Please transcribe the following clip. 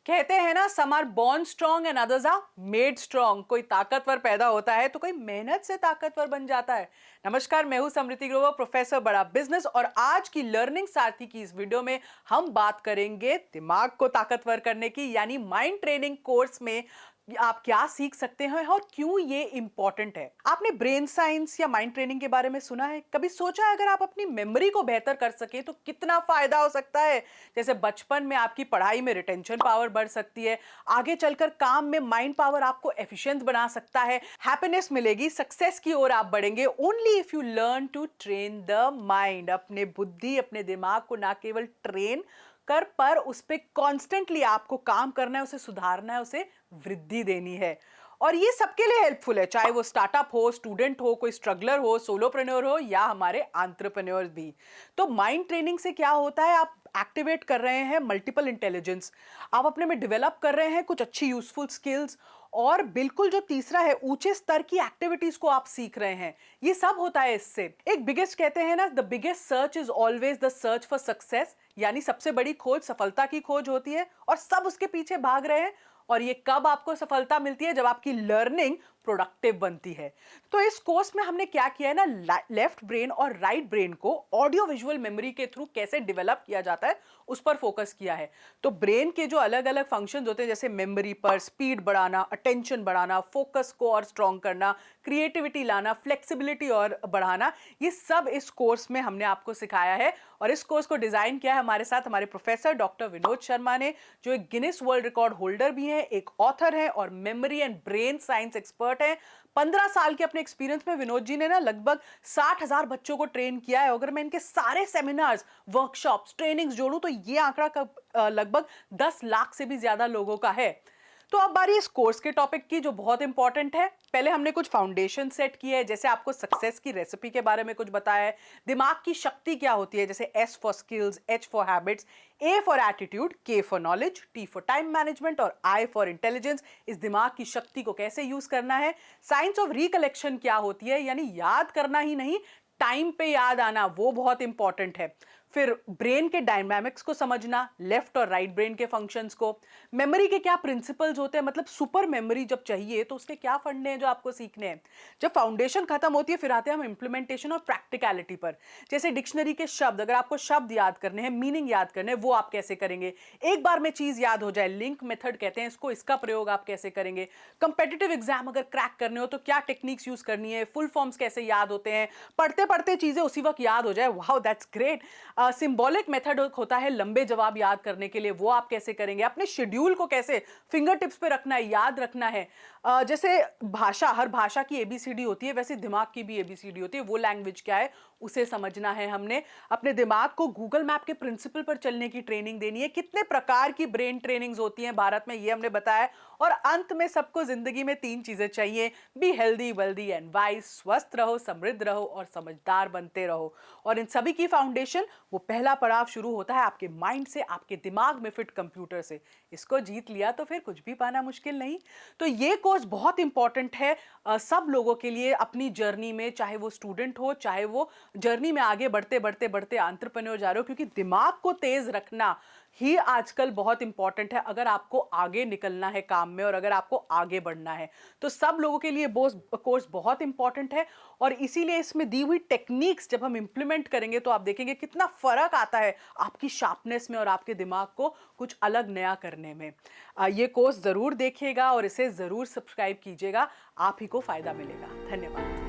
कहते हैं ना, some are born strong and others are made strong. कोई ताकतवर पैदा होता है तो कोई मेहनत से ताकतवर बन जाता है। नमस्कार, मैं हूं समृति ग्रोवर, प्रोफेसर बड़ा बिजनेस, और आज की लर्निंग सारथी की इस वीडियो में हम बात करेंगे दिमाग को ताकतवर करने की, यानी माइंड ट्रेनिंग कोर्स में आप क्या सीख सकते हैं और क्यों ये इंपॉर्टेंट है। आपने ब्रेन साइंस या माइंड ट्रेनिंग के बारे में सुना है? कभी सोचा है अगर आप अपनी मेमोरी को बेहतर कर सके तो कितना फायदा हो सकता है? जैसे बचपन में आपकी पढ़ाई में रिटेंशन पावर बढ़ सकती है, आगे चलकर काम में माइंड पावर आपको एफिशिएंट बना सकता है, हैप्पीनेस मिलेगी, सक्सेस की ओर आप बढ़ेंगे only if you learn to train the mind. अपने बुद्धि, अपने दिमाग को ना केवल ट्रेन कर, पर उस पर कॉन्स्टेंटली आपको काम करना है, उसे सुधारना है, उसे वृद्धि देनी है। और ये सबके लिए हेल्पफुल है, चाहे वो स्टार्टअप हो, स्टूडेंट हो, कोई स्ट्रगलर हो, सोलोप्रेन्योर हो, या हमारे एंटरप्रेन्योर भी। तो माइंड ट्रेनिंग से क्या होता है, आप एक्टिवेट कर रहे हैं मल्टीपल इंटेलिजेंस, आप अपने में डेवलप कर रहे हैं कुछ अच्छी यूजफुल स्किल्स, और बिल्कुल जो तीसरा है, ऊंचे स्तर की एक्टिविटीज को आप सीख रहे हैं। ये सब होता है इससे। एक बिगेस्ट कहते हैं ना, the biggest search is always the search for success, यानी सबसे बड़ी खोज सफलता की खोज होती है, और सब उसके पीछे भाग रहे हैं। और ये कब आपको सफलता मिलती है? जब आपकी लर्निंग प्रोडक्टिव बनती है। तो इस कोर्स में हमने क्या किया है ना, लेफ्ट ब्रेन और राइट ब्रेन को ऑडियो विजुअल मेमोरी के थ्रू कैसे डेवलप किया जाता है उस पर फोकस किया है। तो ब्रेन के जो अलग अलग फंक्शंस होते हैं, जैसे मेमोरी पर स्पीड बढ़ाना, अटेंशन बढ़ाना, फोकस को और स्ट्रॉन्ग करना, क्रिएटिविटी लाना, फ्लेक्सिबिलिटी और बढ़ाना, ये सब इस कोर्स में हमने आपको सिखाया है। और इस कोर्स को डिजाइन किया है हमारे साथ हमारे प्रोफेसर डॉक्टर विनोद शर्मा ने, जो एक गिनीज वर्ल्ड रिकॉर्ड होल्डर भी हैं, एक ऑथर हैं और memory and brain science expert हैं। 15 साल के अपने एक्सपीरियंस में विनोद जी ने ना लगभग 60,000 बच्चों को ट्रेन किया है। अगर मैं इनके सारे सेमिनार्स, वर्कशॉप्स, ट्रेनिंग्स जोड़ूं तो ये आंकड़ा लगभग 10 लाख से भी ज्यादा लोगों का है। तो अब बारी इस कोर्स के टॉपिक की, जो बहुत इंपॉर्टेंट है। पहले हमने कुछ फाउंडेशन सेट की है, जैसे आपको सक्सेस की रेसिपी के बारे में कुछ बताया है, दिमाग की शक्ति क्या होती है, जैसे S for skills, H for habits, A for attitude, K for knowledge, T for time management और आई फॉर इंटेलिजेंस। इस दिमाग की शक्ति को कैसे यूज करना है। साइंस ऑफ रिकलेक्शन क्या होती है, यानी याद करना ही नहीं, टाइम पे याद आना, वो बहुत इंपॉर्टेंट है। फिर ब्रेन के डायनामिक्स को समझना, लेफ्ट और राइट ब्रेन के फंक्शंस को, मेमोरी के क्या प्रिंसिपल्स होते हैं, मतलब सुपर मेमोरी जब चाहिए तो उसके क्या फंडे हैं जो आपको सीखने हैं। जब फाउंडेशन खत्म होती है फिर आते हैं हम इंप्लीमेंटेशन और प्रैक्टिकलिटी पर। जैसे डिक्शनरी के शब्द, अगर आपको शब्द याद करने हैं, मीनिंग याद करने हैं, वो आप कैसे करेंगे। एक बार में चीज याद हो जाए, लिंक मेथड कहते हैं इसको, इसका प्रयोग आप कैसे करेंगे। कंपेटिटिव एग्जाम अगर क्रैक करने हो तो क्या टेक्निक्स यूज करनी है, फुल फॉर्म्स कैसे याद होते हैं, पढ़ते पढ़ते चीजें उसी वक्त याद हो जाए, wow that's great. Symbolic method होता है लंबे जवाब याद करने के लिए, वो आप कैसे करेंगे। अपने शेड्यूल को कैसे फिंगर टिप्स पे रखना है, याद रखना है। जैसे भाषा, हर भाषा की एबीसीडी होती है, वैसे दिमाग की भी एबीसीडी होती है, वो लैंग्वेज क्या है उसे समझना है हमने। अपने दिमाग को गूगल मैप के प्रिंसिपल पर चलने की ट्रेनिंग देनी है। कितने प्रकार की ब्रेन ट्रेनिंग्स होती हैं भारत में, ये हमने बताया। और अंत में सबको जिंदगी में 3 चीजें चाहिए, be healthy, wealthy and wise. स्वस्थ रहो, समृद्ध रहो और समझदार बनते रहो। और इन सभी की फाउंडेशन, वो पहला पड़ाव शुरू होता है आपके माइंड से, आपके दिमाग में फिट कंप्यूटर से। इसको जीत लिया तो फिर कुछ भी पाना मुश्किल नहीं। तो ये कोर्स बहुत इंपॉर्टेंट है सब लोगों के लिए अपनी जर्नी में, चाहे वो स्टूडेंट हो, चाहे वो जर्नी में आगे बढ़ते बढ़ते बढ़ते एंटरप्रेन्योर जा रहे हो, क्योंकि दिमाग को तेज रखना ही आजकल बहुत इंपॉर्टेंट है अगर आपको आगे निकलना है काम में और अगर आपको आगे बढ़ना है। तो सब लोगों के लिए कोर्स बहुत इंपॉर्टेंट है। और इसीलिए इसमें दी हुई टेक्निक्स जब हम इंप्लीमेंट करेंगे तो आप देखेंगे कितना फर्क आता है आपकी शार्पनेस में और आपके दिमाग को कुछ अलग नया करने में। ये कोर्स जरूर देखिएगा और इसे जरूर सब्सक्राइब कीजिएगा, आप ही को फायदा मिलेगा। धन्यवाद।